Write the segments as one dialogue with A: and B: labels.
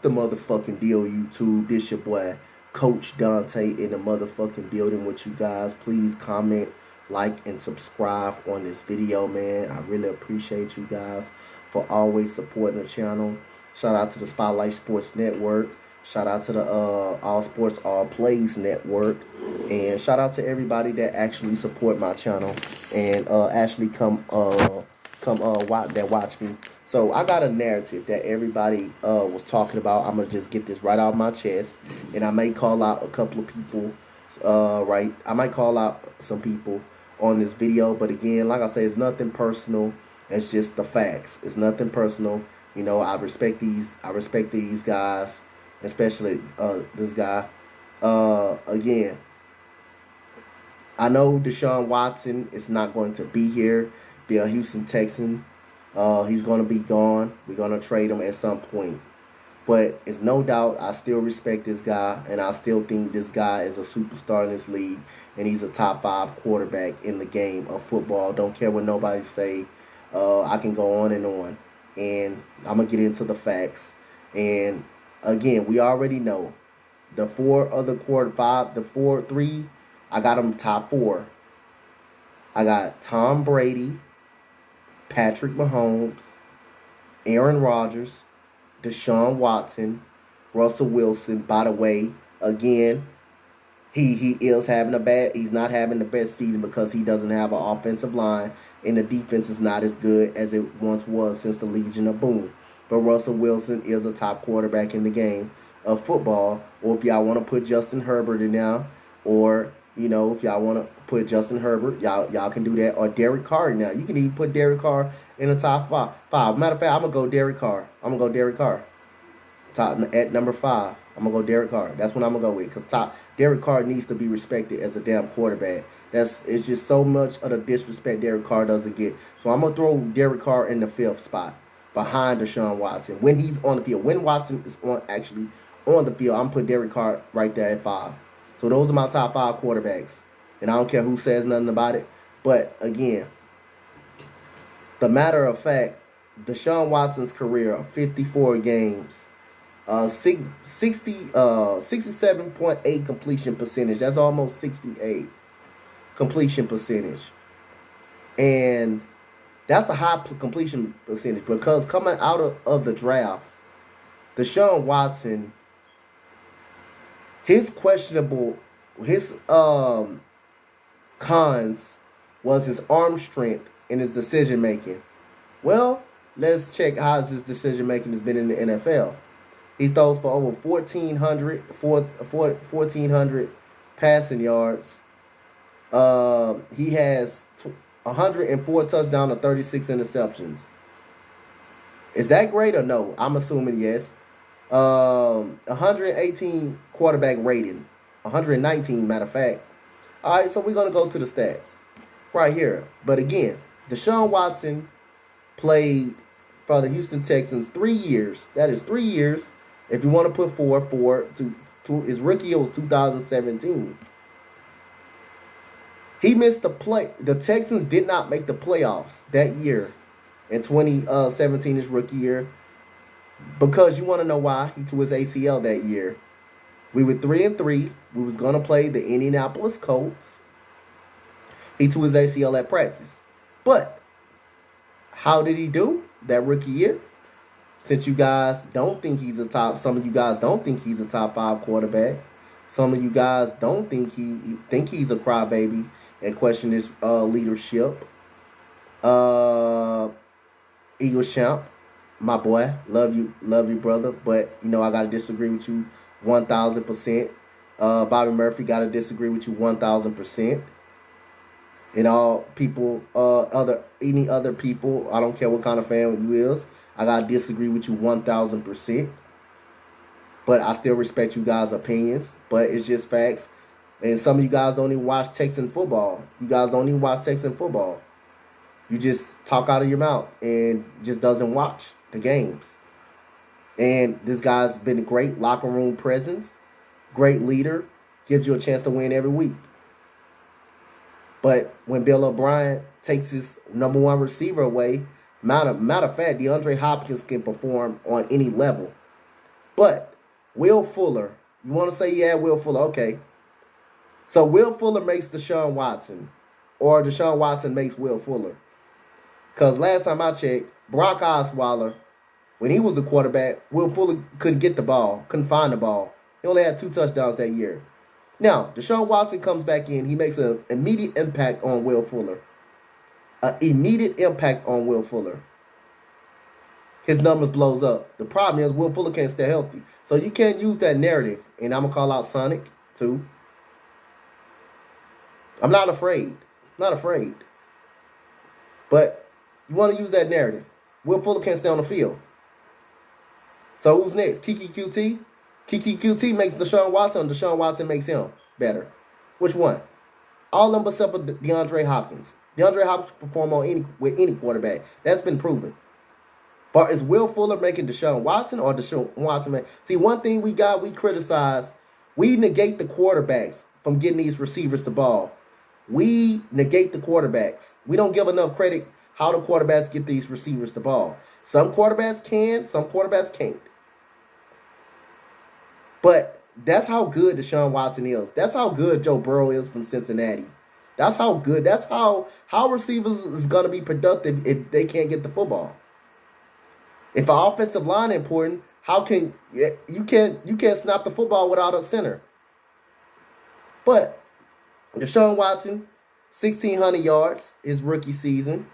A: the motherfucking deal, YouTube? This your boy, Coach Dante, in the motherfucking building with you guys. Please comment, like, and subscribe on this video, man. I really appreciate you guys for always supporting the channel. Shout out to the Spotlight Sports Network. Shout out to the All Sports All Plays Network. And shout out to everybody that actually support my channel and actually come watch me. So I got a narrative that everybody was talking about. I'm gonna just get this right out my chest, and I may call out a couple of people. I might call out some people on this video, but again, like I say, it's nothing personal. It's just the facts. It's nothing personal. You know, I respect these guys, especially this guy. Again, I know DeShaun Watson is not going to be here. Be a Houston Texan. He's going to be gone. We're going to trade him at some point. But it's no doubt I still respect this guy, and I still think this guy is a superstar in this league, and he's a top 5 quarterback in the game of football. Don't care what nobody say. I can go on, and I'm going to get into the facts. And again, we already know the 4 other three, I got them top 4. I got Tom Brady, Patrick Mahomes, Aaron Rodgers, DeShaun Watson, Russell Wilson. By the way, again, he's not having the best season because he doesn't have an offensive line, and the defense is not as good as it once was since the Legion of Boom. But Russell Wilson is a top quarterback in the game of football. Or if y'all want to put Justin Herbert in now, or you know, if y'all want to put Justin Herbert, y'all can do that. Or Derek Carr now. You can even put Derek Carr in the top 5. Matter of fact, I'm going to go Derek Carr. At number 5. I'm going to go Derek Carr. That's what I'm going to go with. Because Derek Carr needs to be respected as a damn quarterback. It's just so much of the disrespect Derek Carr doesn't get. So I'm going to throw Derek Carr in the 5th spot behind DeShaun Watson. When he's on the field. When Watson is actually on the field, I'm going to put Derek Carr right there at 5. So those are my top 5 quarterbacks. And I don't care who says nothing about it. But again, the matter of fact, DeShaun Watson's career, 54 games, 67.8 completion percentage. That's almost 68 completion percentage. And that's a high completion percentage because coming out of the draft, DeShaun Watson, his cons was his arm strength and his decision making. Well, let's check how his decision making has been in the NFL. He throws for over 1,400 passing yards. He has 104 touchdowns and 36 interceptions. Is that great or no? I'm assuming yes. 118 quarterback rating. 119, matter of fact. All right, so we're going to go to the stats right here. But again, DeShaun Watson played for the Houston Texans 3 years. That is 3 years. If you want to put 4 to his rookie year was 2017. He missed the play. The Texans did not make the playoffs that year in 2017, his rookie year. Because you want to know why? He tore his ACL that year. We were 3-3. We was going to play the Indianapolis Colts. He tore his ACL at practice. But how did he do that rookie year? Since you guys don't think he's some of you guys don't think he's a top 5 quarterback. Some of you guys don't think he's a crybaby and question his leadership. Eagles champ, my boy, love you, brother. But you know I gotta disagree with you 1,000%. Bobby Murphy gotta disagree with you 1,000%. And all people, any other people, I don't care what kind of fan you is, I gotta disagree with you 1,000%. But I still respect you guys' opinions. But it's just facts. And some of you guys don't even watch Texan football. You just talk out of your mouth and just doesn't watch the games. And this guy's been a great locker room presence, great leader, gives you a chance to win every week. But when Bill O'Brien takes his number 1 receiver away, matter of fact, DeAndre Hopkins can perform on any level. But Will Fuller, you want to say, yeah, Will Fuller, okay. So Will Fuller makes DeShaun Watson, or DeShaun Watson makes Will Fuller. Because last time I checked, Brock Osweiler, when he was the quarterback, Will Fuller couldn't get the ball, couldn't find the ball. He only had 2 touchdowns that year. Now, DeShaun Watson comes back in. He makes an immediate impact on Will Fuller. An immediate impact on Will Fuller. His numbers blows up. The problem is Will Fuller can't stay healthy. So you can't use that narrative. And I'm going to call out Sonic, too. I'm not afraid. Not afraid. But you want to use that narrative. Will Fuller can't stay on the field. So who's next? Kiki QT? Kiki QT makes DeShaun Watson, or DeShaun Watson makes him better. Which one? All of them except for DeAndre Hopkins. DeAndre Hopkins perform with any quarterback. That's been proven. But is Will Fuller making DeShaun Watson, or DeShaun Watson? See, one thing we criticize, we negate the quarterbacks from getting these receivers the ball. We negate the quarterbacks. We don't give enough credit how the quarterbacks get these receivers the ball. Some quarterbacks can, some quarterbacks can't. But that's how good DeShaun Watson is. That's how good Joe Burrow is from Cincinnati. That's how good. That's how receivers is going to be productive if they can't get the football. If an offensive line is important, how can you can't snap the football without a center? But DeShaun Watson, 1,600 yards his rookie season.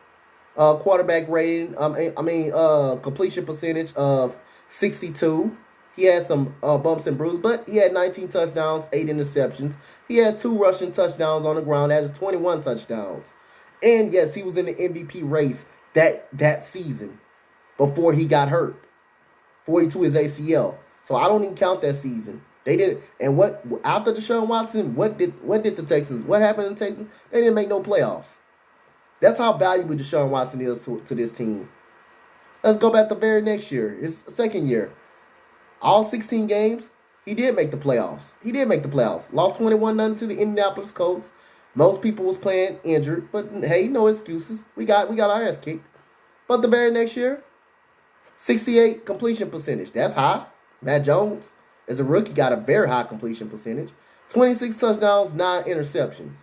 A: Quarterback rating, completion percentage of 62. He had some bumps and bruises, but he had 19 touchdowns, 8 interceptions. He had 2 rushing touchdowns on the ground. That is 21 touchdowns. And yes, he was in the MVP race that season before he got hurt. 42 his ACL. So I don't even count that season. They did. And what after DeShaun Watson, what did the Texans? What happened in Texas? They didn't make no playoffs. That's how valuable DeShaun Watson is to this team. Let's go back the very next year, his second year. All 16 games, he did make the playoffs. Lost 21-0 to the Indianapolis Colts. Most people was playing injured, but hey, no excuses. We got our ass kicked. But the very next year, 68 completion percentage. That's high. Matt Jones, as a rookie, got a very high completion percentage. 26 touchdowns, 9 interceptions.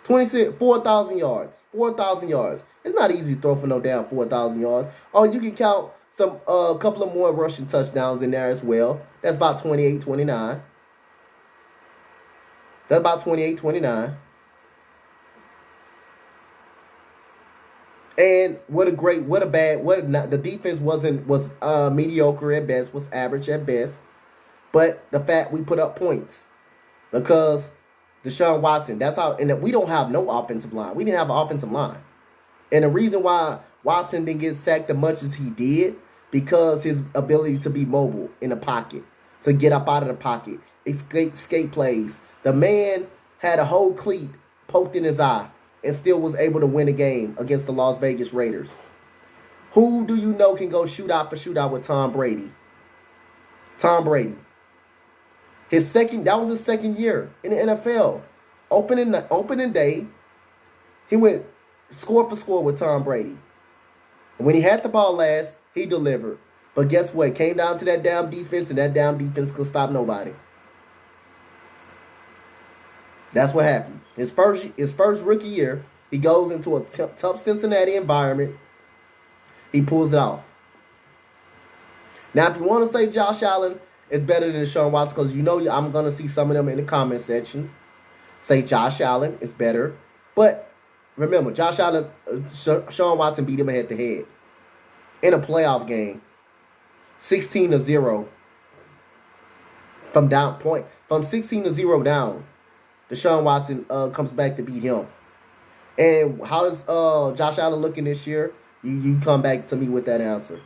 A: 4,000 yards. 4,000 yards. It's not easy to throw for no damn 4,000 yards. Oh, you can count a couple of more rushing touchdowns in there as well. That's about 28, 29. And the defense was mediocre at best, was average at best. But the fact we put up points because DeShaun Watson, that's how, and we don't have no offensive line. We didn't have an offensive line. And the reason why Watson didn't get sacked as much as he did, because his ability to be mobile in the pocket, to get up out of the pocket, escape plays. The man had a whole cleat poked in his eye and still was able to win a game against the Las Vegas Raiders. Who do you know can go shootout for shootout with Tom Brady? Tom Brady. That was his second year in the NFL. Opening day, he went score for score with Tom Brady. When he had the ball last, he delivered. But guess what? It came down to that damn defense, and that damn defense could stop nobody. That's what happened. His first rookie year, he goes into a tough Cincinnati environment. He pulls it off. Now, if you want to say Josh Allen is better than DeShaun Watson, because you know I'm going to see some of them in the comment section say Josh Allen is better. But remember, Josh Allen, Deshaun Watson beat him head-to-head in a playoff game, 16-0 from 16-0 down. DeShaun Watson comes back to beat him. And how is Josh Allen looking this year? You come back to me with that answer.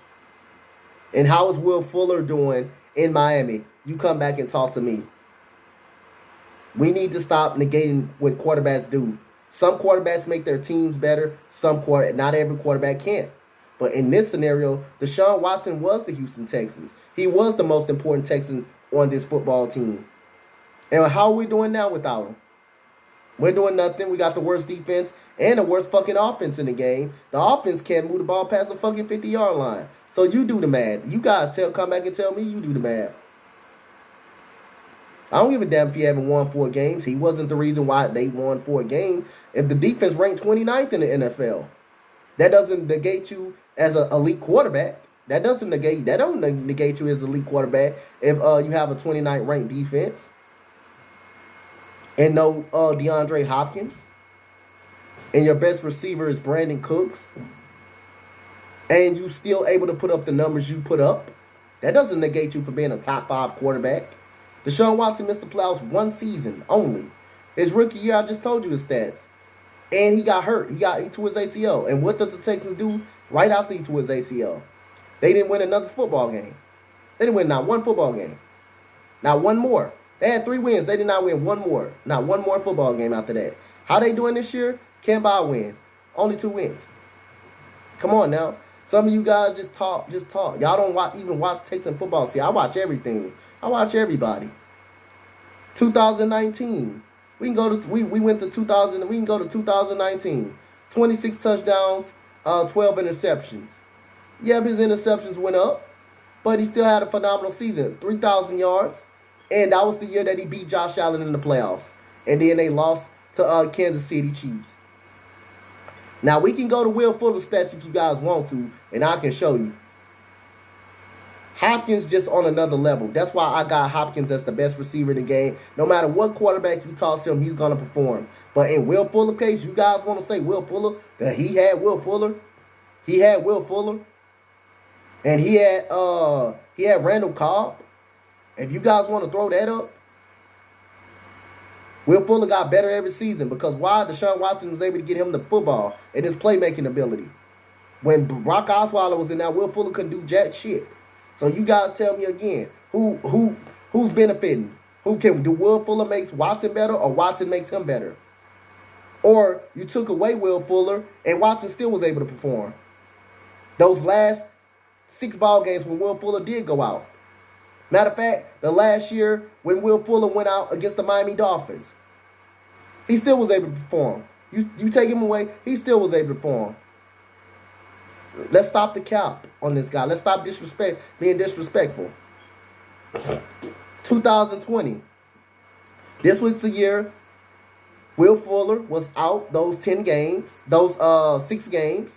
A: And how is Will Fuller doing in Miami? You come back and talk to me. We need to stop negating what quarterbacks do. Some quarterbacks make their teams better. Not every quarterback can. But in this scenario, DeShaun Watson was the Houston Texans. He was the most important Texan on this football team. And how are we doing now without him? We're doing nothing. We got the worst defense and the worst fucking offense in the game. The offense can't move the ball past the fucking 50-yard line. So you do the math. You guys come back and tell me you do the math. I don't give a damn if he haven't won 4 games. He wasn't the reason why they won 4 games. If the defense ranked 29th in the NFL, that doesn't negate you as an elite quarterback. That don't negate you as an elite quarterback if you have a 29th ranked defense. And no DeAndre Hopkins. And your best receiver is Brandon Cooks. And you still able to put up the numbers you put up. That doesn't negate you for being a top 5 quarterback. DeShaun Watson missed the playoffs 1 season only. His rookie year, I just told you his stats. And he got hurt. He tore his ACL. And what does the Texans do right after he tore his ACL? They didn't win another football game. They didn't win not 1 football game. Not 1 more. They had 3 wins. They did not win 1 more. Not 1 more football game after that. How they doing this year? Can't buy a win. Only 2 wins. Come on now. Some of you guys just talk. Y'all don't even watch Texan football. See, I watch everything. I watch everybody. 2019. We went to 2000. We can go to 2019. 26 touchdowns, 12 interceptions. Yeah, his interceptions went up, but he still had a phenomenal season. 3,000 yards. And that was the year that he beat Josh Allen in the playoffs. And then they lost to Kansas City Chiefs. Now, we can go to Will Fuller stats if you guys want to, and I can show you. Hopkins just on another level. That's why I got Hopkins as the best receiver in the game. No matter what quarterback you toss him, he's going to perform. But in Will Fuller case, you guys want to say Will Fuller, that he had Will Fuller. He had Will Fuller. And he had Randall Cobb. If you guys want to throw that up, Will Fuller got better every season because why? DeShaun Watson was able to get him the football and his playmaking ability. When Brock Osweiler was in there, Will Fuller couldn't do jack shit. So you guys tell me again, who's benefiting? Do Will Fuller makes Watson better or Watson makes him better? Or you took away Will Fuller and Watson still was able to perform. Those last 6 ball games when Will Fuller did go out. Matter of fact, the last year when Will Fuller went out against the Miami Dolphins, he still was able to perform. You take him away, he still was able to perform. Let's stop the cap on this guy. Let's stop being disrespectful. 2020. This was the year Will Fuller was out those 10 games, those 6 games,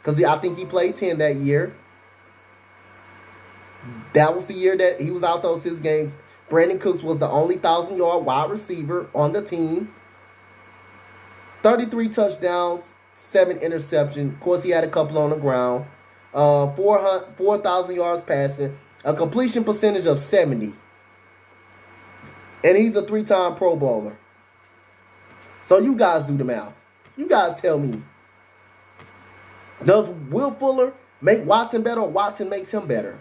A: because I think he played 10 that year. That was the year that he was out those 6 games. Brandon Cooks was the only 1,000-yard wide receiver on the team. 33 touchdowns, 7 interceptions. Of course, he had a couple on the ground. 4,000 yards passing. A completion percentage of 70. And he's a 3-time Pro Bowler. So you guys do the math. You guys tell me. Does Will Fuller make Watson better or Watson makes him better?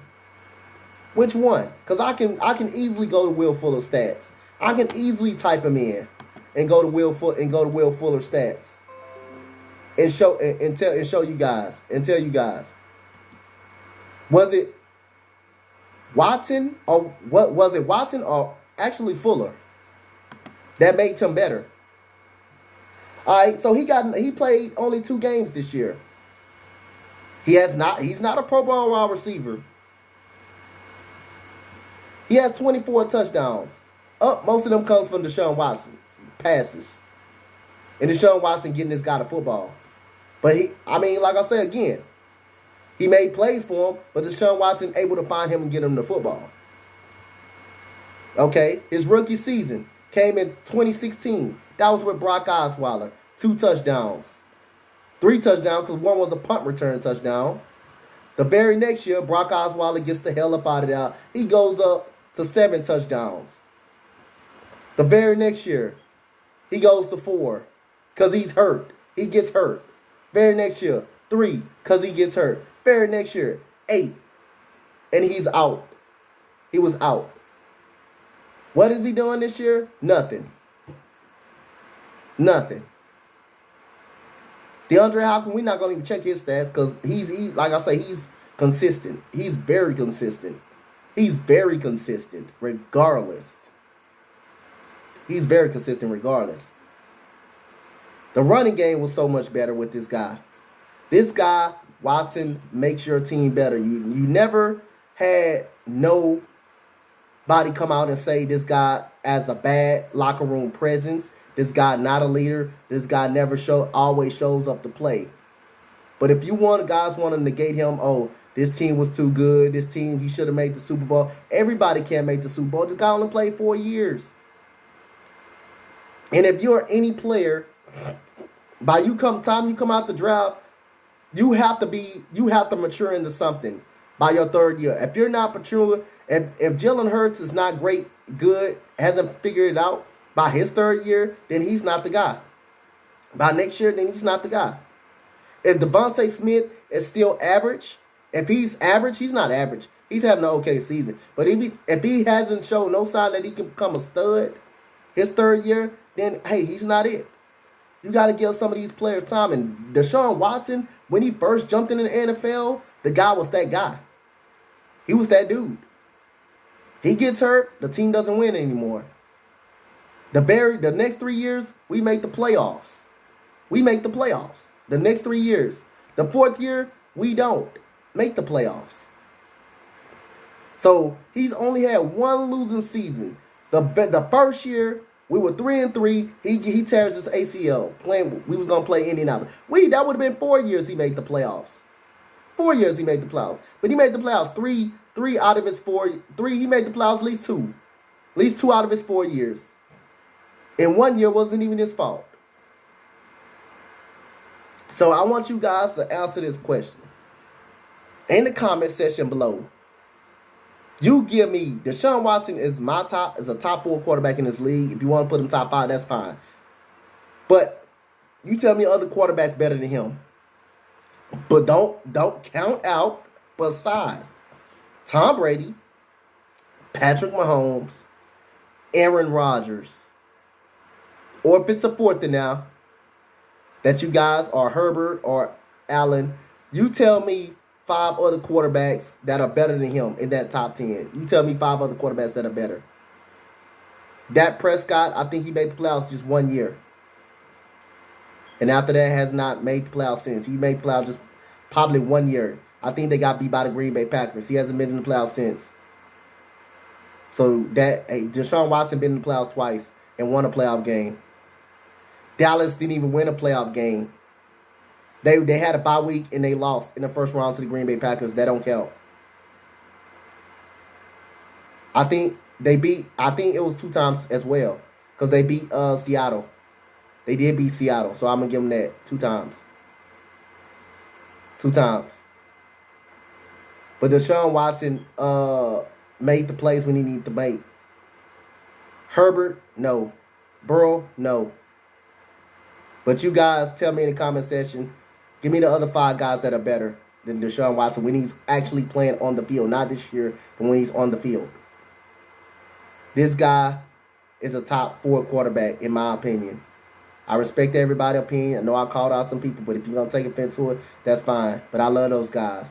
A: Which one? Because I can easily go to Will Fuller stats. I can easily type him in and go to Will Fuller stats and show you guys and tell you guys. Was it Watson or what was it Watson or actually Fuller that made him better? All right, so he played only 2 games this year. He's not a Pro Bowl wide receiver. He has 24 touchdowns. Most of them comes from DeShaun Watson passes. And DeShaun Watson getting this guy the football. But like I said again, he made plays for him, but DeShaun Watson able to find him and get him the football. Okay, his rookie season came in 2016. That was with Brock Osweiler. 2 touchdowns. 3 touchdowns because one was a punt return touchdown. The very next year, Brock Osweiler gets the hell up out of there. He goes up to 7 touchdowns. The very next year, he goes to 4 because he's hurt. He gets hurt. Very next year, 3 because he gets hurt. Very next year, 8. And he's out. He was out. What is he doing this year? Nothing. Nothing. DeAndre Hopkins, we're not going to even check his stats because like I say, he's consistent. He's very consistent. He's very consistent regardless. He's very consistent regardless. The running game was so much better with this guy. This guy, Watson, makes your team better. You never had nobody come out and say this guy has a bad locker room presence. This guy not a leader. This guy never always shows up to play. But if you guys want to negate him, oh, this team was too good. This team, he should have made the Super Bowl. Everybody can't make the Super Bowl. This guy only played 4 years. And if you're any player, time you come out the draft, you have to mature into something by your 3rd year. If you're not mature, if Jalen Hurts is not good, hasn't figured it out by his 3rd year, then he's not the guy. By next year, then he's not the guy. If Devontae Smith is still average, if he's average, he's not average. He's having an okay season. But if he hasn't shown no sign that he can become a stud his 3rd year, then, hey, he's not it. You got to give some of these players time. And DeShaun Watson, when he first jumped in the NFL, the guy was that guy. He was that dude. He gets hurt, the team doesn't win anymore. The next 3 years, we make the playoffs. We make the playoffs. The next 3 years. The 4th year, we don't make the playoffs. So he's only had one losing season. The first year, we were 3-3. He tears his ACL. We was gonna play Indianapolis. That would have been 4 years he made the playoffs. 4 years he made the playoffs. But he made the playoffs three out of his 4. He made the playoffs at least 2. At least 2 out of his 4 years. And 1 year wasn't even his fault. So I want you guys to answer this question in the comment section below. You give me DeShaun Watson is a top 4 quarterback in this league. If you want to put him top 5, that's fine. But you tell me other quarterbacks better than him. But don't count out besides Tom Brady, Patrick Mahomes, Aaron Rodgers, or if it's a 4th now that you guys are Herbert or Allen, you tell me 5 other quarterbacks that are better than him in that top 10. You tell me 5 other quarterbacks that are better. Dak Prescott, I think he made the playoffs just 1 year. And after that, has not made the playoffs since. He made the playoffs just probably 1 year. I think they got beat by the Green Bay Packers. He hasn't been in the playoffs since. So DeShaun Watson been in the playoffs twice and won a playoff game. Dallas didn't even win a playoff game. They had a bye week and they lost in the first round to the Green Bay Packers. That don't count. I think it was 2 times as well. Because they beat Seattle. They did beat Seattle. So I'm going to give them that 2 times. 2 times. But DeShaun Watson made the plays when he needed to make. Herbert, no. Burrow, no. But you guys tell me in the comment section, give me the other 5 guys that are better than DeShaun Watson when he's actually playing on the field. Not this year, but when he's on the field. This guy is a top 4 quarterback, in my opinion. I respect everybody's opinion. I know I called out some people, but if you're going to take offense to it, that's fine. But I love those guys.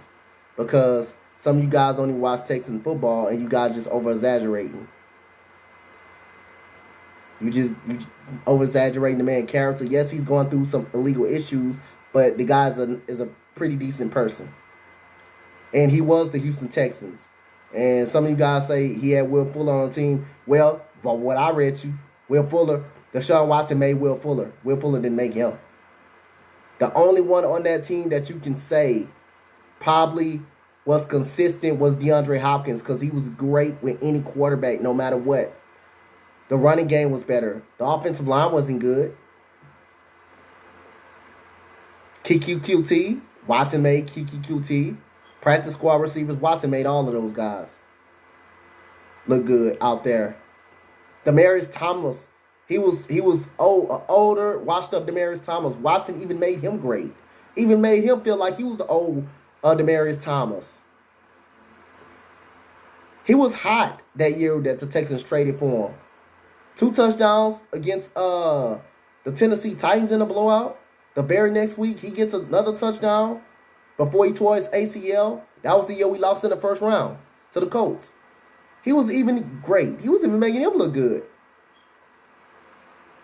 A: Because some of you guys only watch Texan football, and you guys just over-exaggerating. You over-exaggerating the man's character. Yes, he's going through some illegal issues, but the guy is a pretty decent person. And he was the Houston Texans. And some of you guys say he had Will Fuller on the team. Well, but what I read you, Will Fuller, DeShaun Watson made Will Fuller. Will Fuller didn't make him. The only one on that team that you can say probably was consistent was DeAndre Hopkins because he was great with any quarterback no matter what. The running game was better. The offensive line wasn't good. QT, Watson made QT. Practice squad receivers, Watson made all of those guys look good out there. Demaryius Thomas, he was older, washed up Demaryius Thomas. Watson even made him great. Even made him feel like he was the old Demaryius Thomas. He was hot that year that the Texans traded for him. 2 touchdowns against the Tennessee Titans in a blowout. The very next week, he gets another touchdown before he tore his ACL. That was the year we lost in the first round to the Colts. He was even great. He was even making him look good.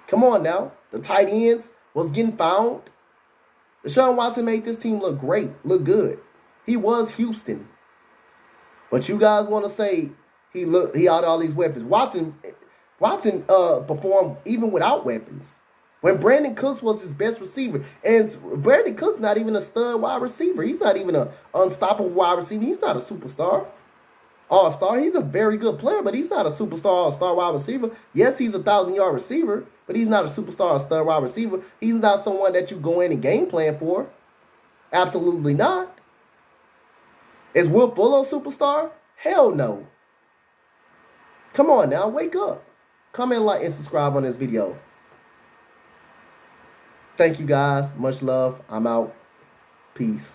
A: Come on now. The tight ends, was getting found. DeShaun Watson made this team look great, look good. He was Houston. But you guys want to say he had all these weapons. Watson performed even without weapons. When Brandon Cooks was his best receiver. And Brandon Cooks not even a stud wide receiver. He's not even an unstoppable wide receiver. He's not a superstar. All-star. He's a very good player, but he's not a superstar all-star wide receiver. Yes, he's a 1,000-yard receiver, but he's not a superstar or star wide receiver. He's not someone that you go in and game plan for. Absolutely not. Is Will Fuller a superstar? Hell no. Come on now, wake up. Comment, like, and subscribe on this video. Thank you guys. Much love. I'm out. Peace.